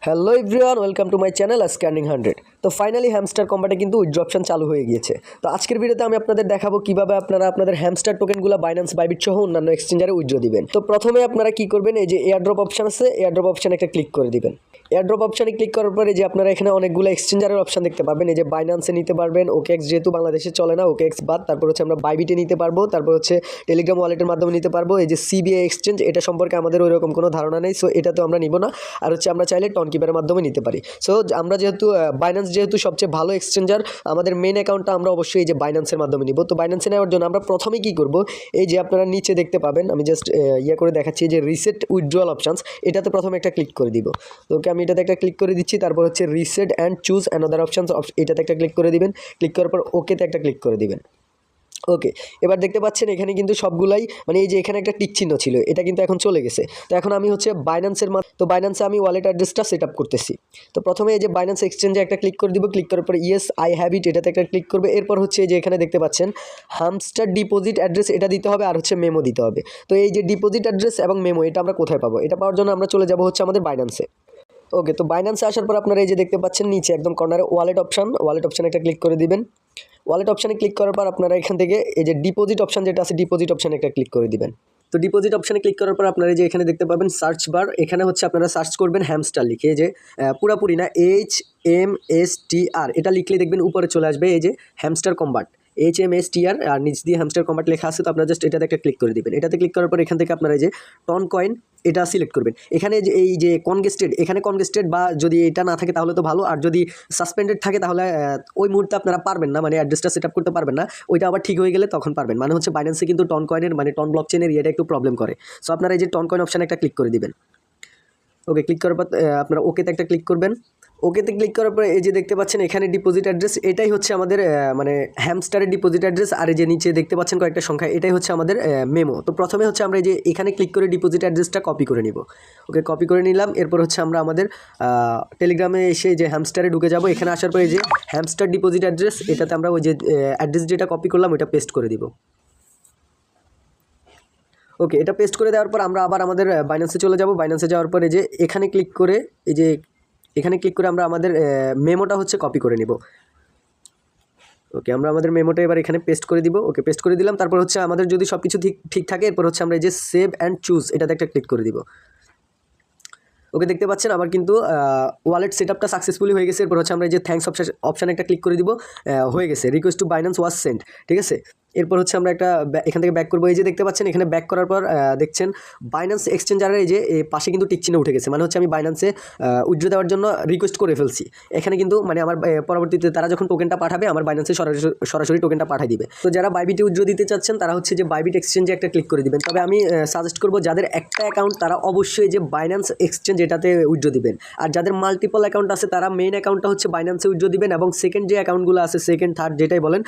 Hello everyone, welcome to my channel scanning 100। তো finally hamster কম্বাটে কিন্তু withdraw option চালু হয়ে গিয়েছে। তো আজকের ভিডিওতে আমি আপনাদের দেখাবো কিভাবে আপনারা আপনাদের হ্যামস্টার টোকেনগুলো বাইন্যান্স বাইবিট সহ অন্যান্য এক্সচেঞ্জারে উইথড্র দিবেন। তো প্রথমে আপনারা কি করবেন, এই যে এয়ারড্রপ অপশন আছে, এয়ারড্রপ অপশনে একটা ক্লিক করে দিবেন। এয়ারড্রপ অপশনে ক্লিক করার পরে যে আপনারা এখানে অনেকগুলো এক্সচেঞ্জারের অপশন দেখতে পাবেন। এই যে বাইন্যান্সে নিতে পারবেন, ওকেএক্স যেহেতু বাংলাদেশে চলে না, ওকেএক্স বাদ। তারপর হচ্ছে আমরা বাইবিটে নিতে পারবো, তারপর হচ্ছে টেলিগ্রাম ওয়ালেটের মাধ্যমে নিতে পারবো। এই যে সিবিআই এক্সচেঞ্জ, এটা সম্পর্কে আমাদের ওই রকম কোনো ধারণা নেই, সো এটাতেও আমরা নিব না। আর হচ্ছে আমরা চাইলে টনকিপারের মাধ্যমে নিতে পারি। সো আমরা যেহেতু বাইন্যান্স যেহেতু সবচেয়ে ভালো এক্সচেঞ্জার, আমাদের মেন অ্যাকাউন্টটা আমরা অবশ্যই এই যে বাইন্যান্সের মাধ্যমে নিব। তো বাইন্যান্সে নেওয়ার জন্য আমরা প্রথমে কি করব, এই যে আপনারা নিচে দেখতে পাবেন, আমি জাস্ট করে দেখাচ্ছি, যে রিসেট উইথড্রয়াল অপশনস, এটাতে প্রথমে একটা ক্লিক করে দিব। তো ওকে, আমি এটাতে একটা ক্লিক করে দিচ্ছি। তারপর হচ্ছে reset and choose another options, এটাতে একটা ক্লিক করে দিবেন। ক্লিক করার পর ওকেতে একটা ক্লিক করে দিবেন। ওকে, এবার দেখতে পাচ্ছেন এখানে কিন্তু সবগুলাই, মানে এই যে এখানে একটা টিক চিহ্ন ছিল, এটা কিন্তু এখন চলে গেছে। তো এখন আমি হচ্ছে তো বাইন্যান্সে আমি ওয়ালেট অ্যাড্রেসটা সেট আপ করতেছি। তো প্রথমে এই যে বাইন্যান্স এক্সচেঞ্জে একটা ক্লিক করে দিব। ক্লিক করার পর ইয়েস আই হ্যাভ ইট, এটাতে একটা ক্লিক করবে। এরপর হচ্ছে এই যে এখানে দেখতে পাচ্ছেন হামস্টার ডিপোজিট অ্যাড্রেস, এটা দিতে হবে, আর হচ্ছে মেমো দিতে হবে। তো এই যে ডিপোজিট অ্যাড্রেস এবং মেমো, এটা আমরা কোথায় পাবো? এটা পাওয়ার জন্য আমরা চলে যাব হচ্ছে আমাদের বাইন্যান্সে। ওকে, তো বাইন্যান্সে আসার পর আপনারা এই যে দেখতে পাচ্ছেন নিচে একদম কর্নারে ওয়ালেট অপশানে একটা ক্লিক করে দিবেন। ওয়ালেট অপশানে ক্লিক করার পর আপনারা এখান থেকে এই যে ডিপোজিট অপশান যেটা আছে, ডিপোজিট অপশানে একটা ক্লিক করে দিবেন। তো ডিপোজিট অপশানে ক্লিক করার পর আপনারা যে এখানে দেখতে পাবেন সার্চ বার, এখানে হচ্ছে আপনারা সার্চ করবেন হ্যামস্টার লিখে, এই যে পুরাপুরি না, HMSTR এটা লিখলে দেখবেন উপরে চলে আসবে এই যে হ্যামস্টার কম্বাট, HMSTR, আর নিচ দিয়ে হ্যামস্টার কম্বাট লেখা আছে। তো আপনারা জাস্ট এটাতে একটা ক্লিক করে দিবেন। এটাতে ক্লিক করার পর এখান থেকে আপনারা এই যে টন কয়েন এটা সিলেক্ট করবেন। এখানে যে এই যে কনগেস্টেড, এখানে কনগেস্টেড বা যদি এটা না থাকে তাহলে তো ভালো, আর যদি সাসপেন্ডেড থাকে তাহলে ওই মুহূর্তে আপনারা পারবেন না, মানে অ্যাড্রেসটা সেট আপ করতে পারবেন না। ওইটা আবার ঠিক হয়ে গেলে তখন পারবেন। মানে হচ্ছে বাইন্যান্সে কিন্তু টন কয়েনের মানে টন ব্লক চেনের এটা একটু প্রবলেম করে। সো আপনারা এই যে টন কয়েন অপশানে একটা ক্লিক করে দিবেন। ওকে, ক্লিক করার পর আপনারা ওকেতে একটা ক্লিক করবেন। ওকেতে ক্লিক করার পরে এই যে দেখতে পাচ্ছেন এখানে ডিপোজিট অ্যাড্রেস, এটাই হচ্ছে আমাদের মানে হ্যামস্টারের ডিপোজিট অ্যাড্রেস। আর এই যে নিচে দেখতে পাচ্ছেন কয়েকটা সংখ্যা, এটাই হচ্ছে আমাদের মেমো। তো প্রথমে হচ্ছে আমরা এই যে এখানে ক্লিক করে ডিপোজিট অ্যাড্রেসটা কপি করে নিব। ওকে, কপি করে নিলাম। এরপর হচ্ছে আমরা আমাদের টেলিগ্রামে এসে যে হ্যামস্টারে ঢুকে যাব। এখানে আসার পরে এই যে হ্যামস্টার ডিপোজিট অ্যাড্রেস, এটাতে আমরা ওই যে অ্যাড্রেস যেটা কপি করলাম ওইটা পেস্ট করে দিব। ওকে, এটা পেস্ট করে দেওয়ার পর আমরা আবার আমাদের বাইন্যান্সে চলে যাব। বাইন্যান্সে যাওয়ার পরে যে এখানে ক্লিক করে এই যে এখানে ক্লিক করে আমরা আমাদের মেমোটা হচ্ছে কপি করে নিব। ওকে, আমরা আমাদের মেমোটা এবার এখানে পেস্ট করে দিব। ওকে, পেস্ট করে দিলাম। তারপর হচ্ছে আমাদের যদি সব কিছু ঠিক থাকে, এরপর হচ্ছে আমরা এই যে সেভ অ্যান্ড চুজ এটাতে একটা ক্লিক করে দিব। ওকে, দেখতে পাচ্ছেন আমার কিন্তু ওয়ালেট সেটআপটা সাকসেসফুলি হয়ে গেছে। এরপর হচ্ছে আমরা এই যে থ্যাঙ্কস অপশানে একটা ক্লিক করে দিব। হয়ে গেছে, request to Binance was sent, ঠিক আছে। এরপর হচ্ছে আমরা একটা এখান থেকে ব্যাক করবো। এই যে দেখতে পাচ্ছেন এখানে ব্যাক করার পর দেখছেন বাইন্যান্স এক্সচেঞ্জারের এই যে পাশে কিন্তু টিক চিহ্ন উঠে গেছে, মানে হচ্ছে আমি বাইন্যান্সে উইথড্র দেওয়ার জন্য রিকোয়েস্ট করে ফেলছি। এখানে কিন্তু মানে আমার পরবর্তীতে তারা যখন টোকেনটা পাঠাবে আমার বাইন্যান্সে সরাসরি টোকেনটা পাঠিয়ে দিবে। তো যারা বাইবিটে উইথড্র দিতে চাচ্ছেন তারা হচ্ছে যে বাইবিট এক্সচেঞ্জে একটা ক্লিক করে দিবেন। তবে আমি সাজেস্ট করবো যাদের একটা অ্যাকাউন্ট তারা অবশ্যই যে বাইন্যান্স এক্সচেঞ্জ এটাতে উইথড্র দিবেন। আর যাদের মাল্টিপল অ্যাকাউন্ট আছে তারা মেইন অ্যাকাউন্টটা হচ্ছে বাইন্যান্সে উইথড্র দিবেন, এবং সেকেন্ড যে অ্যাকাউন্টগুলো আছে, সেকেন্ড থার্ড যেটাই বলেন,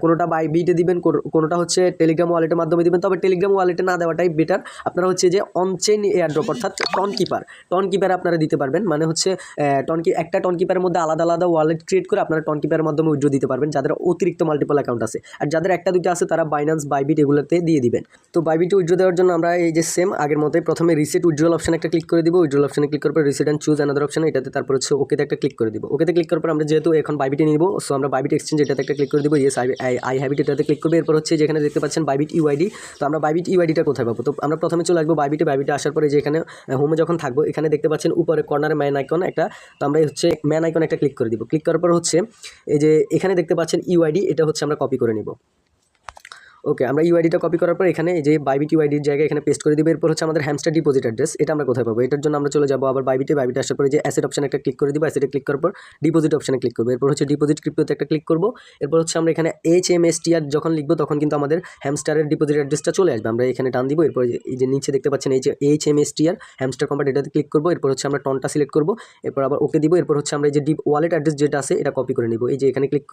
কোনোটা বাইবিটে দিবেন, কোনোটা হচ্ছে টেলিগ্রাম ওয়ালেটের মাধ্যমে দিবেন। তবে টেলিগ্রাম ওয়ালেটে না দেওয়াটাই বেটার। আপনারা হচ্ছে যে অনচেইন এয়ারড্রপ অর্থাৎ টনকিপার আপনারা দিতে পারবেন। মানে হচ্ছে একটা টনকিপারের মধ্যে আলাদা আলাদা ওয়ালেট ক্রিয়েট করে আপনারা টনকিপারের মাধ্যমে উইথড্র দিতে পারবেন যাদের অতিরিক্ত মাল্টিপল অ্যাকাউন্ট আছে। আর যাদের একটা দুইটা আছে তারা বাইন্যান্স বাইবিট এগুলোতে দিয়ে দিবেন। তো বাইবিটে উইথড্র দেওয়ার জন্য আমরা এই যে সেম আগের মতোই প্রথমে রিসেট উইথড্রয়াল অপশানে একটা ক্লিক করে দিব। উইথড্রয়াল অপশানে ক্লিক করার পর রিসেট অ্যান্ড চুজ অ্যানাদার অপশানে এটাতে, তারপর হচ্ছে ওকেতে একটা ক্লিক করে দিব। ওকেতে ক্লিক করার পর আমরা যেহেতু এখন বাইবিটে নিব, সো আমরা বাইবিট এক্সচেঞ্জ এটাতে একটা ক্লিক করে দিব। ইয়েস আই হ্যাভ ইট এটাতে ক্লিক করবে। এরপর হচ্ছে যেখানে দেখতে পাচ্ছেন বাইবিট ইউআইডি। তো আমরা বাইবিট ইউআইডিটা কোথায় পাবো? তো আমরা প্রথমে চলে আসবো বাইবিটে আসার পরে যে এখানে হোমে যখন থাকবো, এখানে দেখতে পাচ্ছেন উপরে কর্নারে ম্যান আইকন একটা। তো আমরা হচ্ছে ম্যান আইকন একটা ক্লিক করে দিব। ক্লিক করার পর হচ্ছে এই যে এখানে দেখতে পাচ্ছেন ইউআইডি, এটা হচ্ছে আমরা কপি করে নিব। ওকে, আমরা ইউআইডিটা কপি করার পর এখানে এই যে বাইবিট ইউআইডির জায়গায় এখানে পেস্ট করে দিব। এরপর হচ্ছে আমাদের হ্যামস্টার ডিপোজিট অ্যাড্রেস, এটা আমরা কোথায় পাবো? এটার জন্য আমরা চলে যাবো আবার বাইবিটে আসার পরে যে অ্যাসেট অপশানে একটা ক্লিক করে দিব। অ্যাসেটে ক্লিক করার পর ডিপোজিট অপশানে ক্লিক করবো। এরপর হচ্ছে ডিপোজিট ক্রিপ্টোতে একটা ক্লিক করবো। এরপর হচ্ছে আমরা এখানে HMSTR যখন লিখবো তখন কিন্তু আমাদের হ্যামস্টারের ডিপোজিট অ্যাড্রেসটা চলে আসবে। আমরা এখানে টান দিব। এরপর এই যে নিচে দেখতে পাচ্ছেন এই যে HMSTR হ্যামস্টার কম্বাট, এটাতে ক্লিক করবো। এরপর হচ্ছে আমরা টনটা সিলেক্ট করবো। এরপর আবার ওকে দিব। এরপর হচ্ছে আমরা এই যে ওয়ালেট অ্যাড্রেস যেটা আছে এটা কপি করে নিব। এই যে এখানে ক্লিক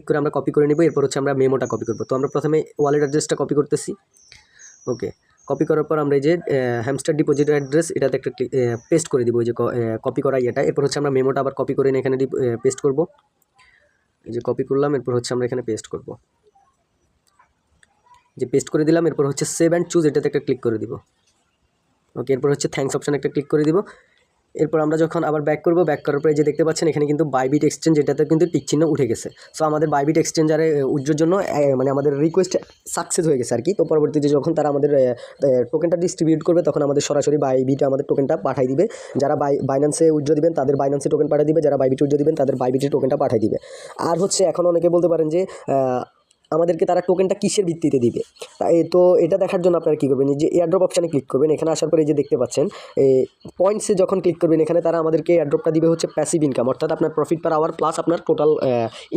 করে আমরা কপি করে নিব। এরপর হচ্ছে আমরা মেমোটা কপি করবো। তো আমরা প্রথমে ওয়ালেট অ্যাড্রেসটা কপি করতেছি। ওকে, কপি করার পর আমরা এই যে হ্যামস্টার ডিপোজিট অ্যাড্রেস এটাতে একটা পেস্ট করে দিব, ওই যে কপি করা এটা। এরপর হচ্ছে আমরা মেমোটা আবার কপি করে নিয়ে এখানে পেস্ট করব। এই যে কপি করলাম, এরপর হচ্ছে আমরা এখানে পেস্ট করব। যে পেস্ট করে দিলাম। এরপর হচ্ছে সেভ অ্যান্ড চুজ এটাতে একটা ক্লিক করে দিব। ওকে, এরপর হচ্ছে থ্যাঙ্কস অপশানে একটা ক্লিক করে দিব। এরপর আমরা যখন আবার ব্যাক করব, ব্যাক করার পরে যে দেখতে পাচ্ছেন এখানে কিন্তু বাইবিট এক্সচেঞ্জ, এটাতে কিন্তু টিক চিহ্ন উঠে গেছে। সো আমাদের বাইবিট এক্সচেঞ্জারে উইথড্রর জন্য মানে আমাদের রিকোয়েস্ট সাকসেস হয়ে গেছে আর কি। তো পরবর্তীতে যখন তারা আমাদের টোকেনটা ডিস্ট্রিবিউট করবে তখন আমাদের সরাসরি বাইবিটে আমাদের টোকেনটা পাঠিয়ে দিবে। যারা বাইন্যান্সে উইথড্র দিবেন তাদের বাইন্যান্সে টোকেন পাঠিয়ে দিবে, যারা বাইবিট উইথড্র দিবেন তাদের বাইবিটে টোকেনটা পাঠিয়ে দিবে। আর হচ্ছে এখন অনেকে বলতে পারেন যে আমাদেরকে তারা টোকেনটা কিসের ভিত্তিতে দিবে। তো এটা দেখার জন্য আপনারা কী করবেন, যে এয়ারড্রপ অপশানে ক্লিক করবেন। এখানে আসার পরে যে দেখতে পাচ্ছেন পয়েন্টসে যখন ক্লিক করবেন এখানে তারা আমাদেরকে এয়ারড্রপটা দিবে হচ্ছে প্যাসিভ ইনকাম, অর্থাৎ আপনার প্রফিট পার আওয়ার প্লাস আপনার টোটাল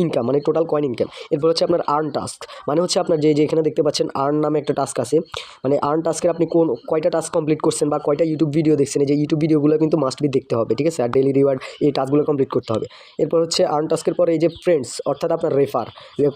ইনকাম, মানে টোটাল কয়েন ইনকাম। এরপর হচ্ছে আপনার আর্ন টাস্ক, মানে হচ্ছে আপনার যে এখানে দেখতে পাচ্ছেন আর্ন নামে একটা টাস্ক আছে, মানে আর্ন টাস্কের আপনি কয়টা টাস্ক কমপ্লিট করছেন বা কয়টা ইউটিউব ভিডিও দেখছেন, এই যে ইউটিউব ভিডিওগুলো কিন্তু মাস্ট বি দেখতে হবে, ঠিক আছে। আর ডেইলি রিওয়ার্ড এই টাস্কগুলো কমপ্লিট করতে হবে। এরপর হচ্ছে আর্ন টাস্কের পরে এই যে ফ্রেন্ডস, অর্থাৎ আপনার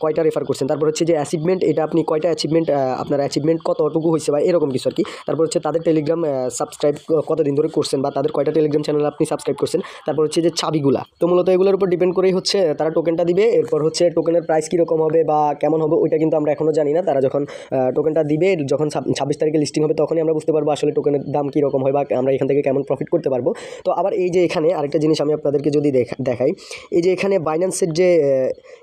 কয়টা রেফার করছেন। তারপর হচ্ছে যে অ্যাচিভমেন্ট, এটা আপনি কয়টা অ্যাচিভমেন্ট, আপনার অ্যাচিভমেন্ট কতটুকু হয়েছে বা এরকম কিছু আর কি। তারপর হচ্ছে তাদের টেলিগ্রাম সাবস্ক্রাইব কতদিন ধরে করছেন বা তাদের কয়টা টেলিগ্রাম চ্যানেল আপনি সাবস্ক্রাইব করছেন। তারপর হচ্ছে যে চাবিগুলা, তো মূলত এগুলোর উপর ডিপেন্ড করেই হচ্ছে তারা টোকেনটা দিবে। এরপর হচ্ছে টোকেনের প্রাইস কীরকম হবে বা কেমন হবে ওইটা কিন্তু আমরা এখনও জানি না। তারা যখন টোকেনটা দিবে, যখন 26 তারিখে লিস্টিং হবে তখনই আমরা বুঝতে পারবো আসলে টোকেনের দাম কীরকম হয় বা আমরা এখান থেকে কেমন প্রফিট করতে পারবো। তো আবার এই যে এখানে আরেকটা জিনিস আমি আপনাদেরকে যদি দেখাই, এই যে এখানে বাইন্যান্সের যে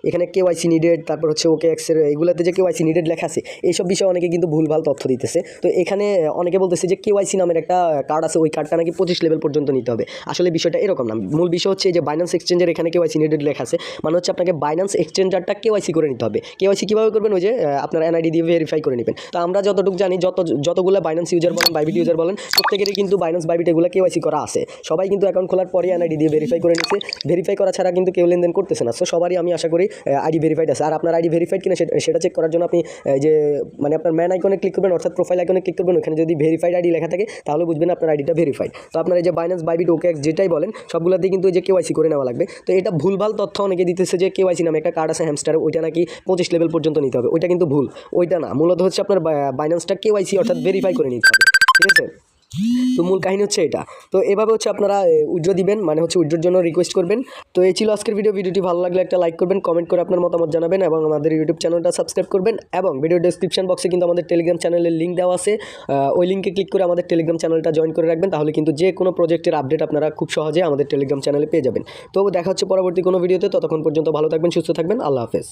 এখানে কেওয়াইসি নিডেড, তারপর হচ্ছে ওকেএক্সের এইগুলোতে যে কেওয়াইসি নিডেড লেখা আছে, এইসব বিষয়ে অনেকে কিন্তু ভুলভাল তথ্য দিতেছে। তো এখানে অনেকে বলতেছে যে কেওয়াইসি নামের একটা কার্ড আছে, ওই কার্ডটা নাকি 25 লেভেল পর্যন্ত নিতে হবে। আসলে বিষয়টা এরকম না। মূল বিষয় হচ্ছে যে বাইন্যান্স এক্সচেঞ্জের এখানে কেওয়াইসি নিডেড লেখা আছে, মানে হচ্ছে আপনাকে বাইন্যান্স এক্সচেঞ্জারটা কেওয়াইসি করে নিতে হবে। কেওয়াইসি কীভাবে করবেন, ওই যে আপনার এনআইডি দিয়ে ভেরিফাই করে নেবেন। তো আমরা যতটুকু জানি, যতগুলো বাইন্যান্স ইউজার বলেন, বাইবিট ইউজার বলেন, প্রত্যেকেরই কিন্তু বাইন্যান্স বাইবিট এগুলো কেওয়াইসি করা আছে। সবাই কিন্তু অ্যাকাউন্ট খোলার পরে এনআইডি দিয়ে ভেরিফাই করে নিচ্ছে। ভেরিফাই করা ছাড়া কিন্তু কেউ লেনদেন করতেছে না। সো সবারই আমি আশা করি আইডি ভেরিফাইড আছে। আর আপনার আইডি ভেরিফাইড কিনা সেটা চেক করার জন্য আপনি যে মানে আপনার ম্যান আইকনে ক্লিক করবেন, অর্থাৎ প্রোফাইল আইকনে ক্লিক করবেন। ওখানে যদি ভেরিফাইড আইডি লেখা থাকে তাহলে বুঝবেন আপনার আইডিটা ভেরিফাইড। তো আপনার এই যে বাইন্যান্স বাইবিট ওকেএক্স যেটাই বলেন সবগুলোতেই কিন্তু এই যে কেওয়াইসি করে নেওয়া লাগবে। তো এটা ভুলভাল তথ্য অনেকে দিতেছে যে কেওয়াইসি নামে একটা কার্ড আছে হ্যামস্টার, ওইটা নাকি 25 লেভেল পর্যন্ত নিতে হবে। ওইটা কিন্তু ভুল, ওইটা না। মূলত হচ্ছে আপনার বাইন্যান্সটা কেওয়াইসি অর্থাৎ ভেরিফাই করে নিতে হবে, ঠিক আছে। তো মূল কাহিনী হচ্ছে এটা। তো এভাবে হচ্ছে আপনারা উইথড্র দিবেন, মানে হচ্ছে উইথড্রর জন্য রিকোয়েস্ট করবেন। তো এই ছিল আজকের ভিডিওটি ভালো লাগলে একটা লাইক করবেন, কমেন্ট করে আপনার মতামত জানাবেন এবং আমাদের ইউটিউব চ্যানেলটা সাবস্ক্রাইব করবেন। এবং ভিডিও ডেসক্রিপশন বক্সে কিন্তু আমাদের টেলিগ্রাম চ্যানেলের লিঙ্ক দেওয়া আছে, ওই লিঙ্কে ক্লিক করে আমাদের টেলিগ্রাম চ্যানেলটা জয়েন করে রাখবেন। তাহলে কিন্তু যে কোনো প্রজেক্টের আপডেট আপনারা খুব সহজে আমাদের টেলিগ্রাম চ্যানেলে পেয়ে যাবেন। তো দেখা হচ্ছে পরবর্তী কোনো ভিডিওতে। ততক্ষণ পর্যন্ত ভালো থাকবেন, সুস্থ থাকবেন। আল্লাহ হাফেজ।